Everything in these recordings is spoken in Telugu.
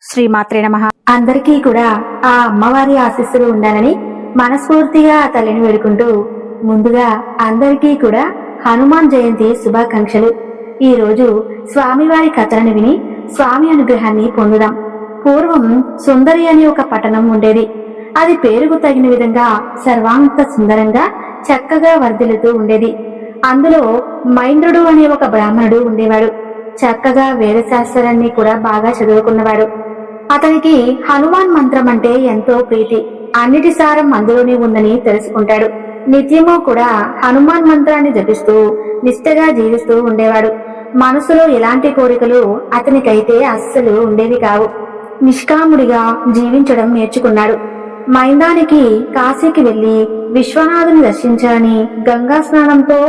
శ్రీమాత్రే నమః. అందరికీ కూడా ఆ అమ్మవారి ఆశీస్సులు ఉండాలని మనస్ఫూర్తిగా ఆ తల్లిని వేడుకుంటూ ముందుగా అందరికీ కూడా హనుమాన్ జయంతి శుభాకాంక్షలు. ఈ రోజు స్వామివారి కథలను విని స్వామి అనుగ్రహాన్ని పొందుదాం. పూర్వం సుందరి అని ఒక పట్టణం ఉండేది. అది పేరుకు తగిన విధంగా సర్వాంత సుందరంగా చక్కగా వర్ధిల్లుతూ ఉండేది. అందులో మైంద్రుడు అనే ఒక బ్రాహ్మణుడు ఉండేవాడు. చక్కగా వేదశాస్త్రాన్ని కూడా బాగా చదువుకున్నవాడు. అతనికి హనుమాన్ మంత్రం అంటే ఎంతో ప్రీతి. అన్నిటి సారం అందులోనే ఉందని తెలుసుకుంటాడు. నిత్యము కూడా హనుమాన్ మంత్రాన్ని జపిస్తూ నిష్ఠగా జీవిస్తూ ఉండేవాడు. మనసులో ఎలాంటి కోరికలు అతనికైతే అస్సలు ఉండేవి కావు. నిష్కాముడిగా జీవించడం నేర్చుకున్నాడు. మైదానికి కాశీకి వెళ్లి విశ్వనాథుని దర్శించాలని, గంగా స్నానంతో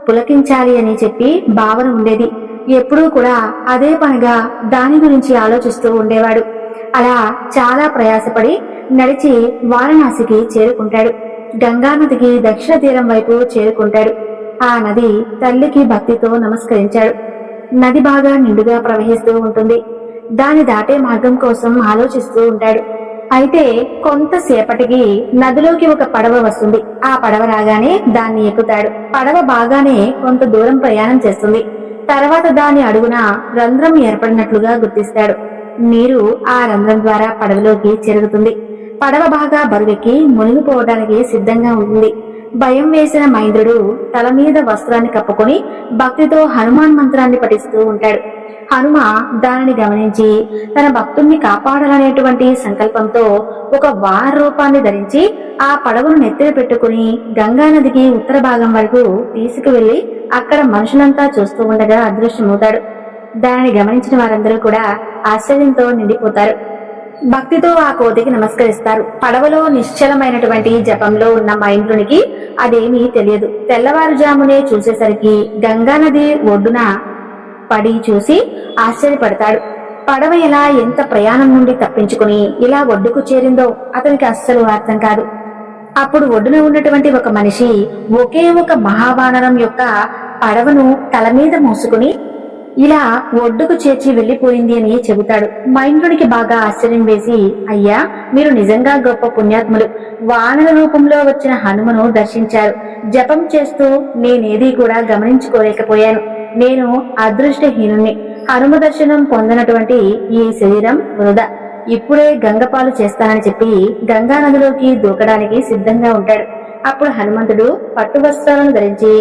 పులకించాలి అని చెప్పి భావన ఉండేది. ఎప్పుడూ కూడా అదే పనిగా దాని గురించి ఆలోచిస్తూ ఉండేవాడు. అలా చాలా ప్రయాసపడి నడిచి వారణాసికి చేరుకుంటాడు. గంగా నదికి దక్షిణ తీరం వైపు చేరుకుంటాడు. ఆ నది తల్లికి భక్తితో నమస్కరించాడు. నది బాగా నిండుగా ప్రవహిస్తూ ఉంటుంది. దాని దాటే మార్గం కోసం ఆలోచిస్తూ ఉంటాడు. అయితే కొంతసేపటికి నదిలోకి ఒక పడవ వస్తుంది. ఆ పడవ రాగానే దాన్ని ఎక్కుతాడు. పడవ బాగానే కొంత దూరం ప్రయాణం చేస్తుంది. తర్వాత దాని అడుగున రంధ్రం ఏర్పడినట్లుగా గుర్తిస్తాడు. నీరు ఆ రంధ్రం ద్వారా పడవలోకి చెరుగుతుంది. పడవ బాగా బరువెక్కి మునిగిపోవడానికి సిద్ధంగా ఉంటుంది. భయం వేసిన మైంద్రుడు తల మీద వస్త్రాన్ని కప్పుకొని భక్తితో హనుమాన్ మంత్రాన్ని పఠిస్తూ ఉంటాడు. హనుమ దానిని గమనించి తన భక్తుణ్ణి కాపాడాలనేటువంటి సంకల్పంతో ఒక వార రూపాన్ని ధరించి ఆ పడవను నెత్తిన పెట్టుకుని గంగా నదికి ఉత్తర భాగం వరకు తీసుకువెళ్లి అక్కడ మనుషులంతా చూస్తూ ఉండగా అదృశ్యమవుతాడు. దానిని గమనించిన వారందరూ కూడా ఆశ్చర్యంతో నిండిపోతారు. భక్తితో ఆ కోతికి నమస్కరిస్తారు. పడవలో నిశ్చలమైనటువంటి జపంలో ఉన్న మైంద్రునికి అదేమీ తెలియదు. తెల్లవారుజామునే చూసేసరికి గంగా నది ఒడ్డున పడి చూసి ఆశ్చర్యపడతాడు. పడవ ఎలా ఎంత ప్రయాణం నుండి తప్పించుకుని ఇలా ఒడ్డుకు చేరిందో అతనికి అస్సలు అర్థం కాదు. అప్పుడు ఒడ్డున ఉన్నటువంటి ఒక మనిషి ఒకే ఒక మహావానరం యొక్క పడవను తల మీద మోసుకుని ఇలా ఒడ్డుకు చేర్చి వెళ్లిపోయింది అని చెబుతాడు. మైంద్రుడికి బాగా ఆశ్చర్యం వేసి, అయ్యా, మీరు నిజంగా గొప్ప పుణ్యాత్ములు. వానర రూపంలో వచ్చిన హనుమను దర్శించారు. జపం చేస్తూ నేనేది కూడా గమనించుకోలేకపోయాను. నేను అదృష్టహీనుణ్ణి. హనుమ దర్శనం పొందినటువంటి ఈ శరీరం వృధా. ఇప్పుడే గంగపాలు చేస్తానని చెప్పి గంగా నదిలోకి దూకడానికి సిద్ధంగా ఉంటాడు. అప్పుడు హనుమంతుడు పట్టు వస్త్రాలను ధరించి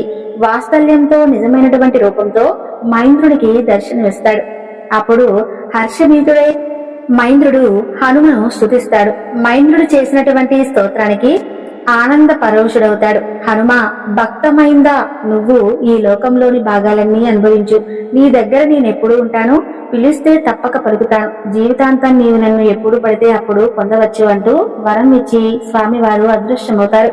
వాత్సల్యంతో నిజమైనటువంటి రూపంతో మైంద్రుడికి దర్శనమిస్తాడు. అప్పుడు హర్షభీతుడై మైంద్రుడు హనుమను స్తుతిస్తాడు. మైంద్రుడు చేసినటువంటి స్తోత్రానికి ఆనంద పరవశుడవుతాడు. హనుమ, భక్తమైందా, నువ్వు ఈ లోకంలోని భాగాలన్నీ అనుభవించు. నీ దగ్గర నేనెప్పుడు ఉంటాను. పిలిస్తే తప్పక పలుకుతాను. జీవితాంతం నీవు నన్ను ఎప్పుడు పడితే అప్పుడు పొందవచ్చు అంటూ వరం ఇచ్చి స్వామివారు అదృశ్యమవుతారు.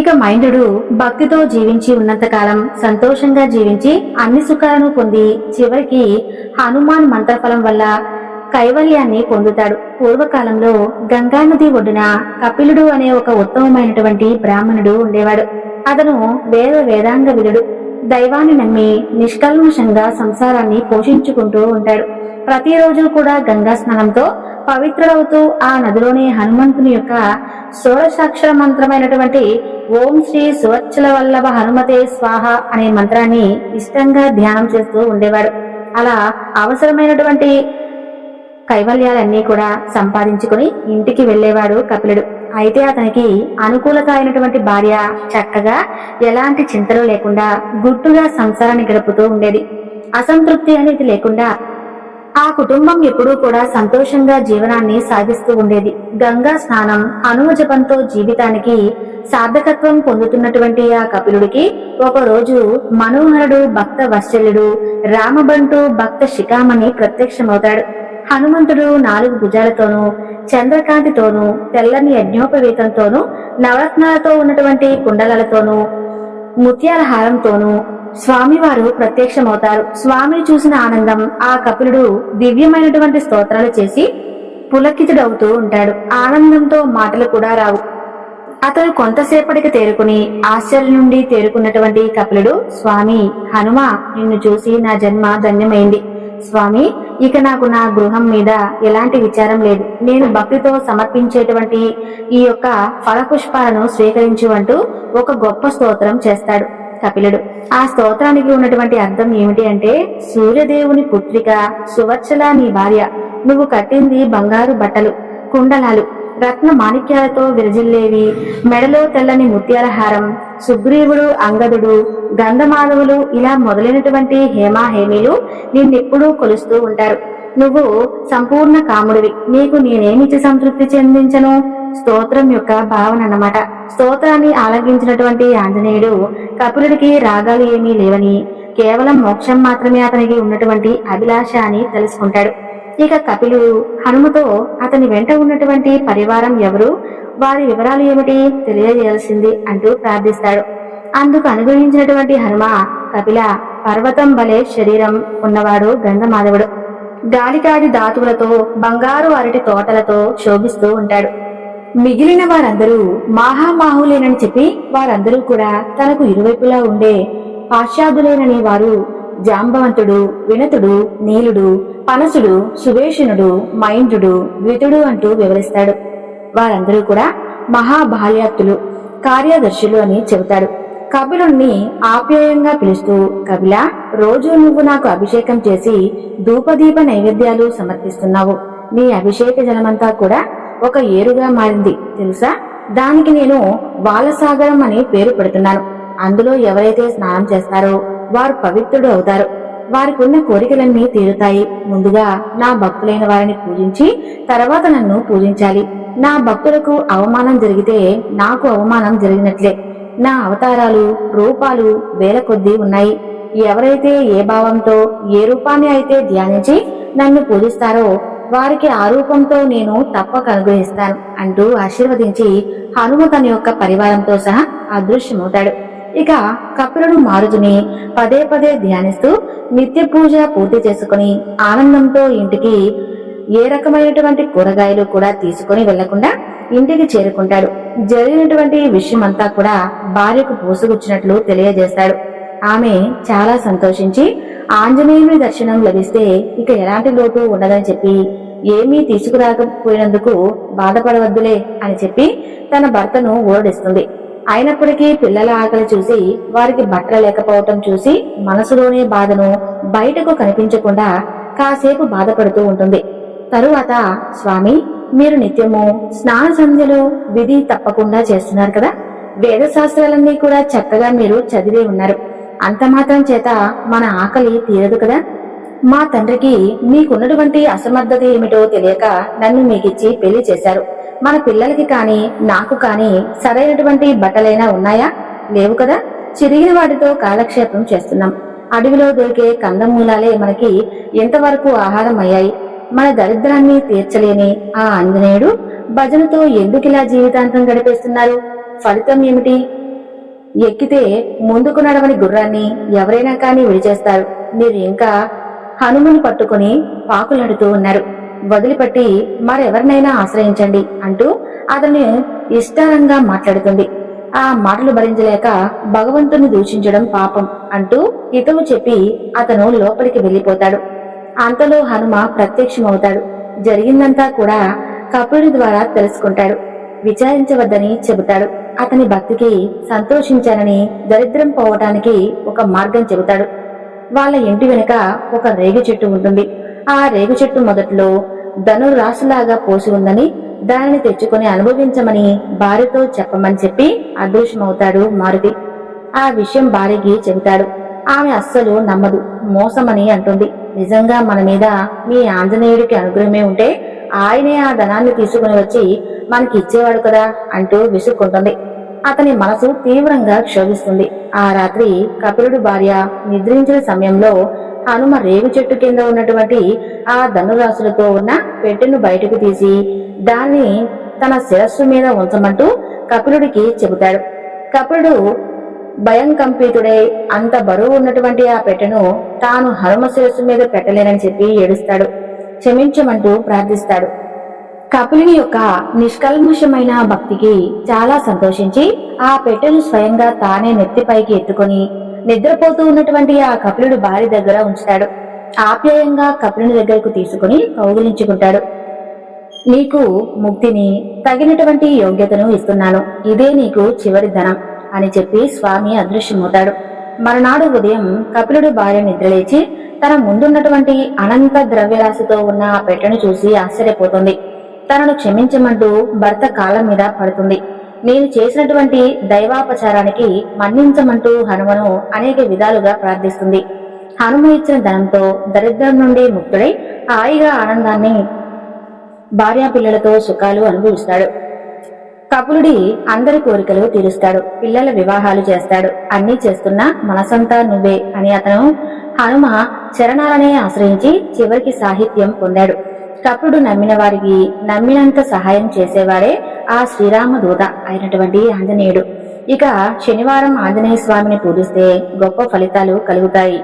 ఇక మైంద్రుడు భక్తితో జీవించి ఉన్నంతకాలం సంతోషంగా జీవించి అన్ని సుఖాలను పొంది చివరికి హనుమాన్ మంత్రఫలం వల్ల కైవల్యాన్ని పొందుతాడు. పూర్వకాలంలో గంగానది ఒడ్డున కపిలుడు అనే ఒక ఉత్తమమైనటువంటి బ్రాహ్మణుడు ఉండేవాడు. అతను వేదాంగ విదుడు. దైవాన్ని నమ్మి నిష్కల్మషంగా సంసారాన్ని పోషించుకుంటూ ఉంటాడు. ప్రతిరోజు కూడా గంగా స్నానంతో పవిత్రుడవుతూ ఆ నదిలోనే హనుమంతుని యొక్క షోడశాక్షర మంత్రమైనటువంటి ఓం శ్రీ సువచ్చల వల్లభ హనుమతే స్వాహ అనే మంత్రాన్ని ఇష్టంగా ధ్యానం చేస్తూ ఉండేవాడు. అలా అవసరమైనటువంటి కైవల్యాలన్నీ కూడా సంపాదించుకుని ఇంటికి వెళ్లేవాడు కపిలుడు. అయితే అతనికి అనుకూలత అయినటువంటి భార్య చక్కగా ఎలాంటి చింతలు లేకుండా గుట్టుగా సంసారాన్ని గడుపుతూ ఉండేది. అసంతృప్తి అనేది లేకుండా ఆ కుటుంబం ఎప్పుడూ కూడా సంతోషంగా జీవనాన్ని సాగిస్తూ ఉండేది. గంగా స్నానం, హనుమ జపంతో జీవితానికి సార్థకత్వం పొందుతున్నటువంటి ఆ కపిలుడికి ఒకరోజు మనోహరుడు భక్త వత్సల్యుడు రామబంటు భక్త శిఖామణి ప్రత్యక్షమవుతాడు. హనుమంతుడు 4 భుజాలతోనూ చంద్రకాంతితోనూ తెల్లని యజ్ఞోపవీతంతోనూ నవరత్నాలతో ఉన్నటువంటి కుండలతోనూ ముత్యాల హారంతోనూ స్వామివారు ప్రత్యక్షమవుతారు. స్వామిని చూసిన ఆనందం ఆ కపిలుడు దివ్యమైనటువంటి స్తోత్రాలు చేసి పులకితుడవుతూ ఉంటాడు. ఆనందంతో మాటలు కూడా రావు. అతను కొంతసేపటికి తేరుకుని ఆశ్చర్యం నుండి తేరుకున్నటువంటి కపిలుడు, స్వామి హనుమ, నిన్ను చూసి నా జన్మ ధన్యమైంది. స్వామి, ఇక నాకు నా గృహం మీద ఎలాంటి విచారం లేదు. నేను భక్తితో సమర్పించేటువంటి ఈ యొక్క ఫలపుష్పాలను స్వీకరించు అంటూ ఒక గొప్ప స్తోత్రం చేస్తాడు కపిలుడు. ఆ స్తోత్రానికి ఉన్నటువంటి అర్థం ఏమిటి అంటే, సూర్యదేవుని పుత్రిక సువర్చల నీ భార్య, నువ్వు కట్టింది బంగారు బట్టలు, కుండలాలు, రత్న మాణిక్యాలతో విరజిల్లేవి, మెడలో తెల్లని ముత్యాల హారం, సుగ్రీవుడు, అంగదుడు, గంధమాధవులు ఇలా మొదలైనటువంటి హేమీలు నిన్నెప్పుడూ కొలుస్తూ ఉంటారు. నువ్వు సంపూర్ణ కాముడివి, నీకు నేనేమిచ్చి సంతృప్తి చెందించను? స్తోత్రం యొక్క భావన అన్నమాట. స్తోత్రాన్ని ఆలకించినటువంటి ఆంజనేయుడు కపిలుడికి రాగాలు ఏమీ లేవని, కేవలం మోక్షం మాత్రమే అతనికి ఉన్నటువంటి అభిలాష అని తెలుసుకుంటాడు. ఇక కపిలుడు హనుమతో అతని వెంట ఉన్నటువంటి పరివారం ఎవరు, వారి వివరాలు ఏమిటి తెలియజేయాల్సింది అంటూ ప్రార్థిస్తాడు. అందుకు అనుగ్రహించినటువంటి హనుమ, కపిల పర్వతం వలె శరీరం ఉన్నవాడు గంధమాధవుడు, గాలికాడి ధాతువులతో బంగారు అరటి తోటలతో శోభిస్తూ ఉంటాడు. మిగిలిన వారందరూ మహామాహులేనని చెప్పి వారందరూ కూడా తనకు ఇరువైపులా ఉండే పాశ్చాదులేనని వారు జాంబవంతుడు, వినతుడు, నీలుడు, పనసుడు, సువేషణుడు, మైంద్రుడు, ద్వితుడు అంటూ వివరిస్తాడు. వారందరూ కూడా మహాబాల్యాత్తులు, కార్యదర్శులు అని చెబుతాడు. కపిలుణ్ణి ఆప్యాయంగా పిలుస్తూ, కపిల, రోజు నువ్వు నాకు అభిషేకం చేసి ధూపదీప నైవేద్యాలు సమర్పిస్తున్నావు. నీ అభిషేక జలమంతా కూడా ఒక ఏరుగా మారింది తెలుసా? దానికి నేను బాలసాగరం అని పేరు పెడుతున్నాను. అందులో ఎవరైతే స్నానం చేస్తారో వారు పవిత్రుడు అవుతారు. వారికి ఉన్న కోరికలన్నీ తీరుతాయి. ముందుగా నా భక్తులైన వారిని పూజించి తర్వాత నన్ను పూజించాలి. నా భక్తులకు అవమానం జరిగితే నాకు అవమానం జరిగినట్లే. నా అవతారాలు, రూపాలు వేల కొద్దీ ఉన్నాయి. ఎవరైతే ఏ భావంతో ఏ రూపాన్ని అయితే ధ్యానించి నన్ను పూజిస్తారో వారికి ఆ రూపంతో నేను తప్పక అనుగ్రహిస్తాను అంటూ ఆశీర్వదించి హనుమ తన యొక్క పరివారంతో సహా అదృశ్యమవుతాడు. ఇక కపిలుడు మారుతిని పదే పదే ధ్యానిస్తూ నిత్య పూజ పూర్తి చేసుకుని ఆనందంతో ఇంటికి ఏ రకమైనటువంటి కూరగాయలు కూడా తీసుకుని వెళ్లకుండా ఇంటికి చేరుకుంటాడు. జరిగినటువంటి విషయమంతా కూడా భార్యకు పోసుగుచ్చినట్లు తెలియజేస్తాడు. ఆమె చాలా సంతోషించి ఆంజనేయుని దర్శనం లభిస్తే ఇక ఎలాంటి లోటు ఉండదని చెప్పి, ఏమీ తీసుకురాకపోయినందుకు బాధపడవద్దులే అని చెప్పి తన భర్తను ఊరడిస్తుంది. అయినప్పటికీ పిల్లల ఆకలి చూసి, వారికి బట్టలు లేకపోవటం చూసి మనసులోనే బాధను బయటకు కనిపించకుండా కాసేపు బాధపడుతూ ఉంటుంది. తరువాత, స్వామి, మీరు నిత్యము స్నాన సంధ్యలు విధి తప్పకుండా చేస్తున్నారు కదా, వేద శాస్త్రాలన్నీ కూడా చక్కగా మీరు చదివే ఉన్నారు. అంత మాత్రం చేత మన ఆకలి తీరదు కదా. మా తండ్రికి మీకున్నటువంటి అసమర్థత ఏమిటో తెలియక నన్ను మీకిచ్చి పెళ్లి చేశారు. మన పిల్లలకి కాని నాకు కాని సరైనటువంటి బట్టలైనా ఉన్నాయా? లేవు కదా. చిరిగిన వాటితో కాలక్షేపం చేస్తున్నాం. అడవిలో దొరికే కందమూలాలే మనకి ఎంతవరకు ఆహారం అయ్యాయి. మన దరిద్రాన్ని తీర్చలేని ఆ ఆంజనేయుడు భజనతో ఎందుకిలా జీవితాంతం గడిపేస్తున్నారు? ఫలితం ఏమిటి? ఎక్కితే ముందుకు నడవని గుర్రాన్ని ఎవరైనా కానీ విడిచేస్తారు. మీరు ఇంకా హనుమని పట్టుకుని పాకులాడుతూ ఉన్నారు. వదిలిపెట్టి మరెవరినైనా ఆశ్రయించండి అంటూ అతను ఇష్టారంగా మాట్లాడుతుంది. ఆ మాటలు భరించలేక భగవంతుని దూషించడం పాపం అంటూ హితవు చెప్పి అతను లోపలికి వెళ్లిపోతాడు. అంతలో హనుమ ప్రత్యక్షమవుతాడు. జరిగిందంతా కూడా కపిలుడి ద్వారా తెలుసుకుంటాడు. విచారించవద్దని చెబుతాడు. అతని భక్తికి సంతోషించానని దరిద్రం పోవటానికి ఒక మార్గం చెబుతాడు. వాళ్ళ ఇంటి వెనుక ఒక రేగు చెట్టు ఉంటుంది. ఆ రేగు చెట్టు మొదట్లో ధనురాశిలాగా పోసి ఉందని, దానిని తెచ్చుకుని అనుభవించమని భార్యతో చెప్పమని చెప్పి అదృశ్యమవుతాడు మారుతి. ఆ విషయం భార్యకి చెబుతాడు. ఆమె అస్సలు నమ్మదు, మోసమని అంటుంది. నిజంగా మన మీద మీ ఆంజనేయుడికి అనుగ్రహమే ఉంటే ఆయనే ఆ ధనాన్ని తీసుకుని వచ్చి మనకి ఇచ్చేవాడు కదా అంటూ విసుక్కుంటుంది. అతని మనసు తీవ్రంగా క్షోభిస్తుంది. ఆ రాత్రి కపిలుడు భార్య నిద్రించిన సమయంలో హనుమ రేగు చెట్టు కింద ఉన్నటువంటి ఆ ధనురాశులతో ఉన్న పెట్టెను బయటకు తీసి దాన్ని తన శిరస్సు మీద ఉంచమంటూ కపిలుడికి చెబుతాడు. కపిలుడు భయం కంపితుడై అంత బరువు ఉన్నటువంటి ఆ పెట్టెను తాను హనుమ శిరస్సు మీద పెట్టలేనని చెప్పి ఏడుస్తాడు. క్షమించమంటూ ప్రార్థిస్తాడు. కపిలుని యొక్క నిష్కల్మషమైన భక్తికి చాలా సంతోషించి ఆ పెట్టెను స్వయంగా తానే నెత్తిపైకి ఎత్తుకొని నిద్రపోతూ ఉన్నటువంటి ఆ కపిలుడు భార్య దగ్గర ఉంచుతాడు. ఆప్యాయంగా కపిలుని దగ్గరకు తీసుకుని కౌగిలించుకుంటాడు. నీకు ముక్తిని, తగినటువంటి యోగ్యతను ఇస్తున్నాను, ఇదే నీకు చివరి ధనం అని చెప్పి స్వామి అదృశ్యమవుతాడు. మరునాడు ఉదయం కపిలుడు భార్య నిద్రలేచి తన ముందున్నటువంటి అనంత ద్రవ్యరాశితో ఉన్న ఆ పెట్టెను చూసి ఆశ్చర్యపోతుంది. తనను క్షమించమంటూ భర్త కాళ్ళ మీద పడుతుంది. నేను చేసినటువంటి దైవాపచారానికి మన్నించమంటూ హనుమను అనేక విధాలుగా ప్రార్థిస్తుంది. హనుమ ఇచ్చిన ధనంతో దరిద్రం నుండి ముక్తుడై హాయిగా ఆనందాన్ని, భార్యాపిల్లలతో సుఖాలు అనుభవిస్తాడు. కపులుడి అందరి కోరికలు తీరుస్తాడు, పిల్లల వివాహాలు చేస్తాడు. అన్నీ చేస్తున్నా మనసంతా నువ్వే అని అతను హనుమ చరణాలనే ఆశ్రయించి చివరికి సాహిత్యం పొందాడు. కపులుడు నమ్మిన వారికి నమ్మినంత సహాయం చేసేవాడే ఆ శ్రీరామదూత అయినటువంటి ఆంజనేయుడు. ఇక శనివారం ఆంజనేయ స్వామిని పూజిస్తే గొప్ప ఫలితాలు కలుగుతాయి.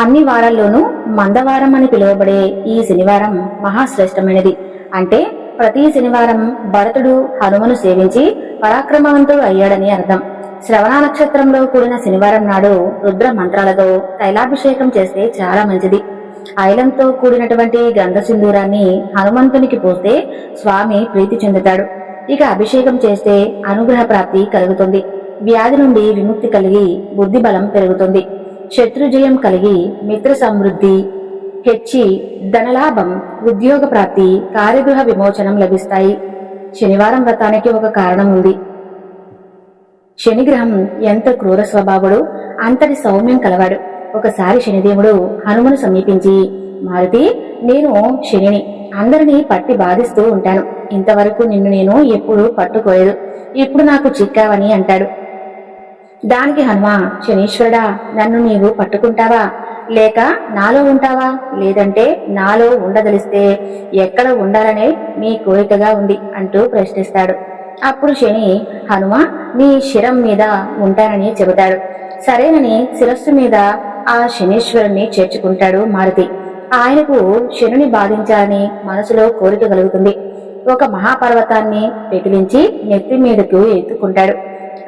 అన్ని వారాల్లోనూ మందవారం అని పిలువబడే ఈ శనివారం మహాశ్రేష్టమైనది. అంటే ప్రతి శనివారం భరతుడు హనుమను సేవించి పరాక్రమవంతుడు అయ్యాడని అర్థం. శ్రవణ నక్షత్రంలో కూడిన శనివారం నాడు రుద్ర మంత్రాలతో తైలాభిషేకం చేస్తే చాలా మంచిది. ఐలంతో కూడినటువంటి గంధ సింధూరాన్ని హనుమంతునికి పోస్తే స్వామి ప్రీతి చెందుతాడు. ఇక అభిషేకం చేస్తే అనుగ్రహ ప్రాప్తి కలుగుతుంది. వ్యాధి నుండి విముక్తి కలిగి బుద్ధి బలం పెరుగుతుంది. శత్రుజయం కలిగి మిత్ర సమృద్ధి హెచ్చి ధనలాభం, ఉద్యోగ ప్రాప్తి, కార్యగృహ విమోచనం లభిస్తాయి. శనివారం వ్రతానికి ఒక కారణం ఉంది. శనిగ్రహం ఎంత క్రూర స్వభావుడు, అంతటి సౌమ్యం కలవాడు. ఒకసారి శనిదేవుడు హనుమను సమీపించి, మారుతి, నేను శనిని అందరినీ పట్టి బాధిస్తూ ఉంటాను. ఇంతవరకు నిన్ను నేను ఎప్పుడూ పట్టుకోలేదు, ఇప్పుడు నాకు చిక్కావని అంటాడు. దానికి హనుమ, శనీశ్వరుడా, నన్ను నీవు పట్టుకుంటావా, లేక నాలో ఉంటావా, లేదంటే నాలో ఉండదలిస్తే ఎక్కడ ఉండాలనే నీ కోరికగా ఉంది అంటూ ప్రశ్నిస్తాడు. అప్పుడు శని, హనుమ, నీ శిరం మీద ఉంటానని చెబుతాడు. సరేనని శిరస్సు మీద ఆ శనీశ్వరుణ్ణి చేర్చుకుంటాడు మారుతి. ఆయనకు శనుని బాధించాలని మనసులో కోరిక కలుగుతుంది. ఒక మహాపర్వతాన్ని పెకిలించి నెత్తి మీదకు ఎత్తుకుంటాడు.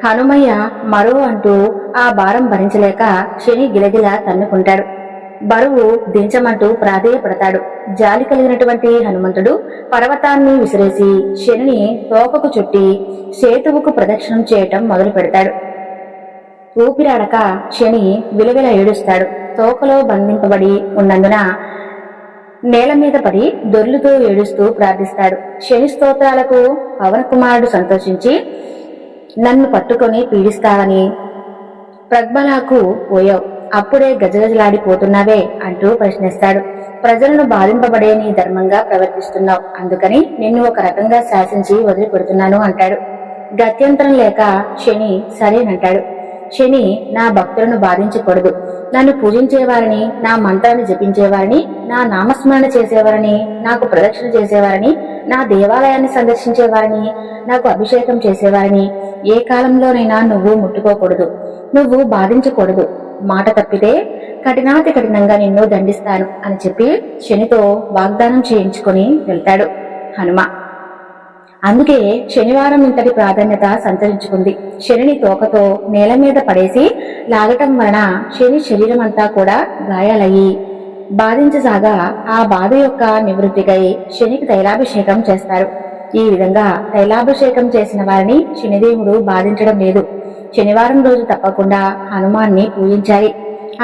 హనుమయ్య మరో అంటూ ఆ భారం భరించలేక శని గిలగిల తన్నుకుంటాడు. బరువు దించమంటూ ప్రాధేయపడతాడు. జాలి కలిగినటువంటి హనుమంతుడు పర్వతాన్ని విసిరేసి శనిని తోకకు చుట్టి సేతువుకు ప్రదక్షిణం చేయటం మొదలు పెడతాడు. ఊపిరాడక శని విలవిల ఏడుస్తాడు. తోకలో బంధింపబడి ఉన్నందున నేల మీద పడి దొర్లుతో ఏడుస్తూ ప్రార్థిస్తాడు. శని స్తోత్రాలకు పవన్ కుమారుడు సంతోషించి, నన్ను పట్టుకొని పీడిస్తావని ప్రగ్బలాకు పోయావు, అప్పుడే గజగజలాడిపోతున్నావే అంటూ ప్రశ్నిస్తాడు. ప్రజలను బాధింపబడే నీ ధర్మంగా ప్రవర్తిస్తున్నావు, అందుకని నిన్ను ఒక రకంగా శాసించి వదిలిపెడుతున్నాను అంటాడు. గత్యంతరం లేక శని సరేనంటాడు. శని, నా భక్తులను బాధించకూడదు, నన్ను పూజించేవారిని, నా మంత్రాన్ని జపించేవారిని, నా నామస్మరణ చేసేవారిని, నాకు ప్రదక్షిణ చేసేవారిని, నా దేవాలయాన్ని సందర్శించేవారిని, నాకు అభిషేకం చేసేవారిని ఏ కాలంలోనైనా నువ్వు ముట్టుకోకూడదు, నువ్వు బాధించకూడదు. మాట తప్పితే కఠినాతి కఠినంగా నిన్ను దండిస్తాను అని చెప్పి శనితో వాగ్దానం చేయించుకొని వెళ్తాడు హనుమ. అందుకే శనివారం ఇంతటి ప్రాధాన్యత సంతరించుకుంది. శనిని తోకతో నేల మీద పడేసి లాగటం వలన శని శరీరం అంతా కూడా గాయాలయ్యి బాధించసాగా ఆ బాధ యొక్క నివృత్తికై శనికి తైలాభిషేకం చేస్తారు. ఈ విధంగా తైలాభిషేకం చేసిన వారిని శనిదేవుడు బాధించడం లేదు. శనివారం రోజు తప్పకుండా హనుమాన్ని పూజించాలి.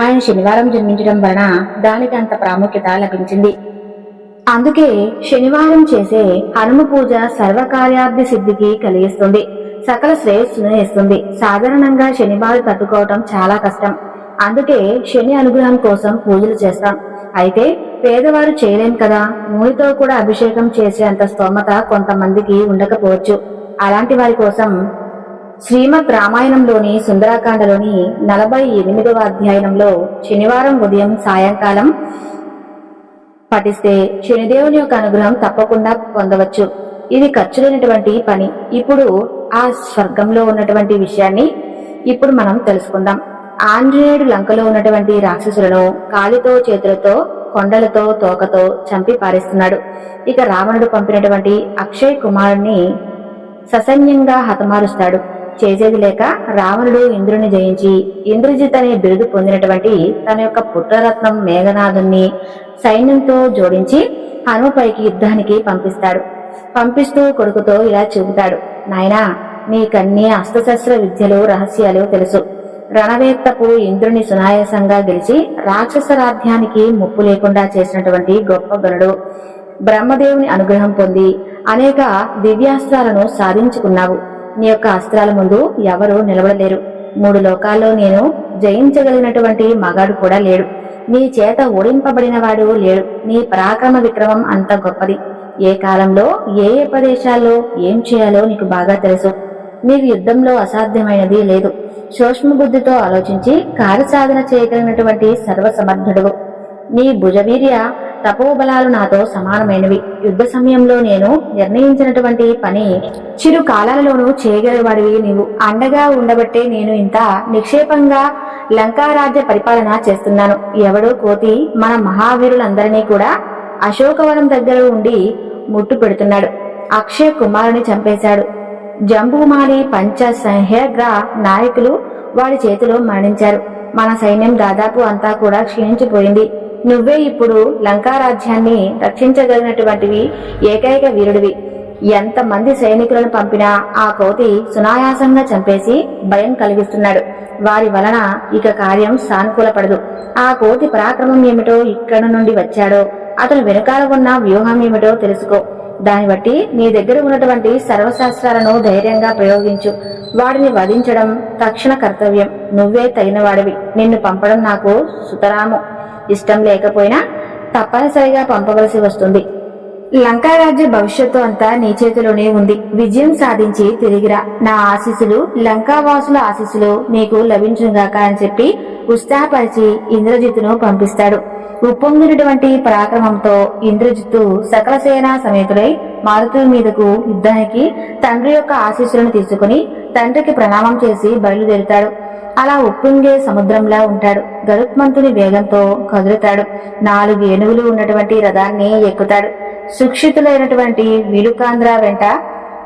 ఆయన శనివారం జన్మించడం వలన దానికి అంత ప్రాముఖ్యత లభించింది. అందుకే శనివారం చేసే హనుమ పూజ సర్వకార్యార్థి సిద్ధికి కలిగిస్తుంది, సకల శ్రేయస్సును ఇస్తుంది. సాధారణంగా శని బాధ తట్టుకోవటం చాలా కష్టం. అందుకే శని అనుగ్రహం కోసం పూజలు చేస్తాం. అయితే పేదవారు చేయలేం కదా, నూనెతో కూడా అభిషేకం చేసేంత స్తోమత కొంతమందికి ఉండకపోవచ్చు. అలాంటి వారి కోసం శ్రీమద్ రామాయణంలోని సుందరాకాండలోని 48వ అధ్యాయంలో శనివారం ఉదయం సాయంకాలం పఠిస్తే శనిదేవుని యొక్క అనుగ్రహం తప్పకుండా పొందవచ్చు. ఇది ఖర్చు లేనటువంటి పని. ఇప్పుడు ఆ స్వర్గంలో ఉన్నటువంటి విషయాన్ని ఇప్పుడు మనం తెలుసుకుందాం. ఆంజనేయుడు లంకలో ఉన్నటువంటి రాక్షసులను కాలితో, చేతులతో, కొండలతో, తోకతో చంపి పారేస్తున్నాడు. ఇక రావణుడు పంపినటువంటి అక్షయ్ కుమారుణ్ణి ససైన్యంగా హతమారుస్తాడు. చేసేది లేక రావణుడు ఇంద్రుని జయించి ఇంద్రజిత్ అనే బిరుదు పొందినటువంటి తన యొక్క పుత్రరత్నం మేఘనాథుణ్ణి సైన్యంతో జోడించి హనుమపైకి యుద్ధానికి పంపిస్తాడు. పంపిస్తూ కొడుకుతో ఇలా చెబుతాడు, నాయనా, నీకన్నీ అస్త్రశస్త్ర విద్యలు రహస్యాలు తెలుసు. రణవేత్తపు ఇంద్రుని సునాయాసంగా గెలిచి రాక్షస రాజ్యానికి ముప్పు లేకుండా చేసినటువంటి గొప్ప గనుడు. బ్రహ్మదేవుని అనుగ్రహం పొంది అనేక దివ్యాస్త్రాలను సాధించుకున్నావు. నీ యొక్క అస్త్రాల ముందు ఎవరూ నిలబడలేరు. 3 లోకాల్లో నేను జయించగలిగినటువంటి మగాడు కూడా లేడు. నీ చేత ఓడింపబడిన వాడు లేడు. నీ పరాక్రమ విక్రమం అంత గొప్పది. ఏ కాలంలో ఏ ఏ ప్రదేశాల్లో ఏం చేయాలో నీకు బాగా తెలుసు. నీకు యుద్ధంలో అసాధ్యమైనది లేదు. సూక్ష్మ బుద్ధితో ఆలోచించి కార్యసాధన చేయగలిగినటువంటి సర్వసమర్థుడు. నీ భుజవీర్య తపోబలాలు నాతో సమానమైనవి. యుద్ధ సమయంలో నేను నిర్ణయించినటువంటి పని చిరు కాలాలలోనూ చేయగలిగేవాడివి నీవు. అండగా ఉండబట్టే నేను ఇంత నిక్షేపంగా లంకారాజ్య పరిపాలన చేస్తున్నాను. ఎవడో కోతి మన మహావీరులందరినీ కూడా అశోకవనం దగ్గర ఉండి ముట్టు పెడుతున్నాడు. అక్షయ కుమారుని చంపేశాడు. జంబూమాలి పంచ సంహ్యగ్ర నాయకులు వాడి చేతిలో మరణించారు. మన సైన్యం దాదాపు అంతా కూడా క్షీణించిపోయింది. నువ్వే ఇప్పుడు లంకారాజ్యాన్ని రక్షించగలిగినటువంటివి ఏకైక వీరుడివి. ఎంతమంది సైనికులను పంపినా ఆ కోతి సునాయాసంగా చంపేసి భయం కలిగిస్తున్నాడు. వారి వలన ఇక కార్యం సానుకూలపడదు. ఆ కోతి పరాక్రమం ఏమిటో, ఇక్కడ నుండి వచ్చాడో, అతను వెనుకాల ఉన్న వ్యూహం ఏమిటో తెలుసుకో. దాన్ని బట్టి నీ దగ్గర ఉన్నటువంటి సర్వశాస్త్రాలను ధైర్యంగా ప్రయోగించు. వాడిని వధించడం తక్షణ కర్తవ్యం. నువ్వే తగినవాడివి. నిన్ను పంపడం నాకు సుతరాము. ఇష్టం లేకపోయినా తప్పనిసరిగా పంపవలసి వస్తుంది. లంకారాజ్య భవిష్యత్తు అంతా నీ చేతిలోనే ఉంది. విజయం సాధించి తిరిగిరా. నా ఆశీస్సులు, లంకావాసుల ఆశీస్సులు నీకు లభించుగాక అని చెప్పి ఉత్సాహపరిచి ఇంద్రజిత్తును పంపిస్తాడు. ఉప్పొంగినటువంటి పరాక్రమంతో ఇంద్రజిత్తు సకల సేనా సమేతుడై మారుతు మీదకు యుద్ధానికి తండ్రి యొక్క ఆశీస్సులను తీసుకుని తండ్రికి ప్రణామం చేసి బయలుదేరుతాడు. అలా ఉప్పొంగే సముద్రంలా ఉంటాడు. గరుత్మంతుని వేగంతో కదులుతాడు. 4 ఏనుగులు ఉన్నటువంటి రథాన్ని ఎక్కుతాడు. సుక్షితులైనటువంటి వీలుకాంధ్ర వెంట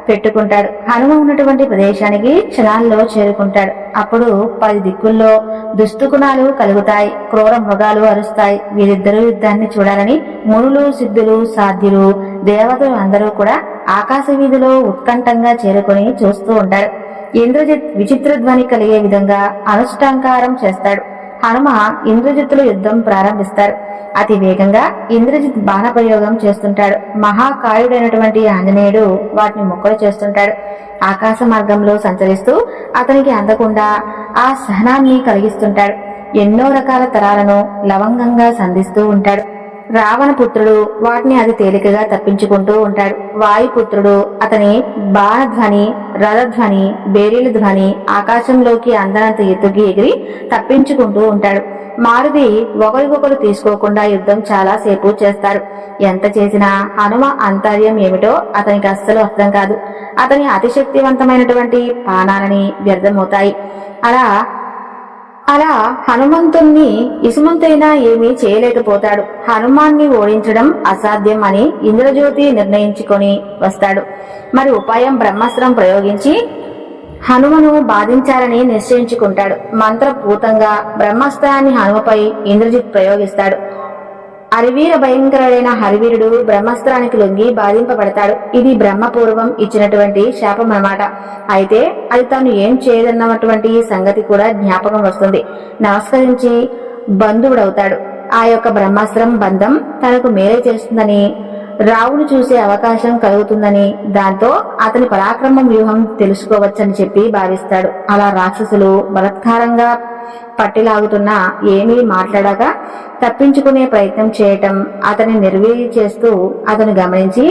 పెట్టుకుంటాడు. హనుమ ఉన్నటువంటి ప్రదేశానికి క్షణాల్లో చేరుకుంటాడు. అప్పుడు 10 దిక్కుల్లో దుస్తుకుణాలు కలుగుతాయి. క్రూర మృగాలు అరుస్తాయి. వీరిద్దరూ యుద్ధాన్ని చూడాలని మునులు, సిద్ధులు, సాధ్యులు, దేవతలు అందరూ కూడా ఆకాశ వీధిలో ఉత్కంఠంగా చేరుకుని చూస్తూ ఉంటారు. ఇంద్రజిత్ విచిత్ర ధ్వని కలిగే విధంగా అనుష్టాంకారం చేస్తాడు. హనుమ ఇంద్రజిత్తులు యుద్ధం ప్రారంభిస్తారు. అతి వేగంగా ఇంద్రజిత్ బాణప్రయోగం చేస్తుంటాడు. మహాకాయుడైనటువంటి ఆంజనేయుడు వాటిని ముక్కలు చేస్తుంటాడు. ఆకాశ మార్గంలో సంచరిస్తూ అతనికి అందకుండా ఆ సహనాన్ని కలిగిస్తుంటాడు. ఎన్నో రకాల తరాలను లవంగంగా సంధిస్తూ ఉంటాడు. రావణపుత్రుడు వాటిని అతి తేలికగా తప్పించుకుంటూ ఉంటాడు. వాయుపుత్రుడు అతని బాణధ్వని, రథధ్వని, బేరీల ధ్వని ఆకాశంలోకి అందనంత ఎత్తుకి ఎగిరి తప్పించుకుంటూ ఉంటాడు. మారుతి ఒకరికొకరు తీసుకోకుండా యుద్ధం చాలా సేపు చేస్తారు. ఎంత చేసినా హనుమ అంతర్యం ఏమిటో అతనికి అస్సలు అర్థం కాదు. అతని అతిశక్తివంతమైనటువంటి బాణాలని వ్యర్థమవుతాయి. అలా హనుమంతుణ్ణి ఇసుమంతైనా ఏమీ చేయలేకపోతాడు. హనుమాన్ని ఓడించడం అసాధ్యం అని ఇంద్రజ్యోతి నిర్ణయించుకొని వస్తాడు. మరి ఉపాయం బ్రహ్మాస్త్రం ప్రయోగించి హనుమను బాధించాలని నిశ్చయించుకుంటాడు. మంత్రపూతంగా బ్రహ్మాస్త్రాన్ని హనుమపై ఇంద్రజిత్ ప్రయోగిస్తాడు. హరివీర భయంకరుడైన హరివీరుడు బ్రహ్మాస్త్రానికి లొంగి బాధింపబడతాడు. ఇది బ్రహ్మపూర్వం ఇచ్చినటువంటి శాపం అన్నమాట. అయితే అది తాను ఏం చేయదన్నటువంటి సంగతి కూడా జ్ఞాపకం వస్తుంది. నమస్కరించి బంధువుడవుతాడు. ఆ యొక్క బ్రహ్మాస్త్రం బంధం తనకు మేలే చేస్తుందని, రావును చూసే అవకాశం కలుగుతుందని, దాంతో అతని పరాక్రమం వ్యూహం తెలుసుకోవచ్చని చెప్పి భావిస్తాడు. అలా రాక్షసులు బలత్కారంగా పట్టిలాగుతున్నా ఏమీ మాట్లాడక తప్పించుకునే ప్రయత్నం చేయటం అతని నిర్వీర్యం చేస్తూ అతను గమనించి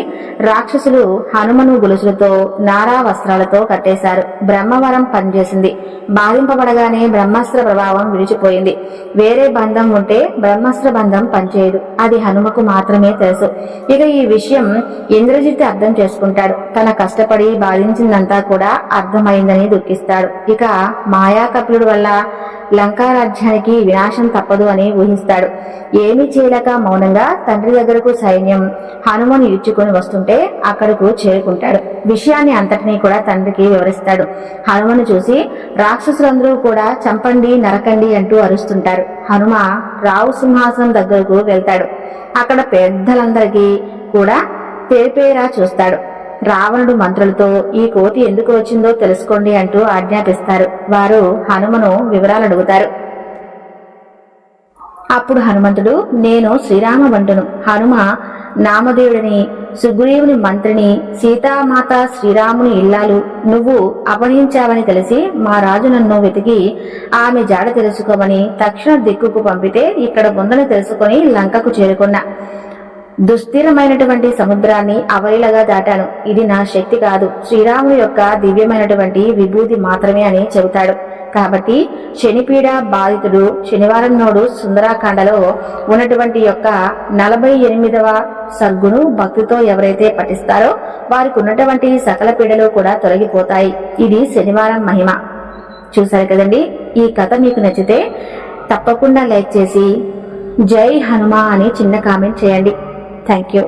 రాక్షసులు హనుమను గొలుసులతో, నారా వస్త్రాలతో కట్టేశారు. బ్రహ్మవరం పనిచేసింది. బాధింపబడగానే బ్రహ్మాస్త్ర ప్రభావం విడిచిపోయింది. వేరే బంధం ఉంటే బ్రహ్మాస్త్ర బంధం పనిచేయదు. అది హనుమకు మాత్రమే తెలుసు. ఇక ఈ విషయం ఇంద్రజిత్ అర్థం చేసుకుంటాడు. తన కష్టపడి బాధించిందంతా కూడా అర్థమైందని దుఃఖిస్తాడు. ఇక మాయాకపిలుడు వల్ల లంకారాజ్యానికి వినాశం తప్పదు అని ఊహిస్తాడు. ఏమీ చేయలేక మౌనంగా తండ్రి దగ్గరకు సైన్యం హనుమను ఈడ్చుకొని వస్తుంటే అక్కడకు చేరుకుంటాడు. విషయాన్ని అంతటినీ కూడా తండ్రికి వివరిస్తాడు. హనుమను చూసి రాక్షసులందరూ కూడా చంపండి నరకండి అంటూ అరుస్తుంటారు. హనుమ రావు సింహాసనం దగ్గరకు వెళ్తాడు. అక్కడ పెద్దలందరికీ కూడా పేరుపేరా చూస్తాడు. రావణుడు మంత్రులతో ఈ కోతి ఎందుకు వచ్చిందో తెలుసుకోండి అంటూ ఆజ్ఞాపిస్తారు. వారు హనుమను వివరాలు అడుగుతారు. అప్పుడు హనుమంతుడు, నేను శ్రీరామ బంటును, హనుమ నామదేవుడిని, సుగ్రీవుని మంత్రిని, సీతామాత శ్రీరాముని ఇల్లాలు. నువ్వు అపహరించావని తెలిసి మా రాజు నన్ను వెతికి ఆమె జాడ తెలుసుకోమని తక్షణ దిక్కుకు పంపితే ఇక్కడ ఉందని తెలుసుకొని లంకకు చేరుకున్నా. దుస్థిరమైనటువంటి సముద్రాన్ని అవలీలగా దాటాను. ఇది నా శక్తి కాదు, శ్రీరాముని యొక్క దివ్యమైనటువంటి విభూతి మాత్రమే అని చెబుతాడు. కాబట్టి శనిపీడ బాధితుడు శనివారం నాడు సుందరాకాండలో ఉన్నటువంటి యొక్క 48వ సర్గును భక్తితో ఎవరైతే పఠిస్తారో వారికి ఉన్నటువంటి సకల పీడలు కూడా తొలగిపోతాయి. ఇది శనివారం మహిమ. చూసారు కదండి. ఈ కథ మీకు నచ్చితే తప్పకుండా లైక్ చేసి జై హనుమ అని చిన్న కామెంట్ చేయండి. Thank you.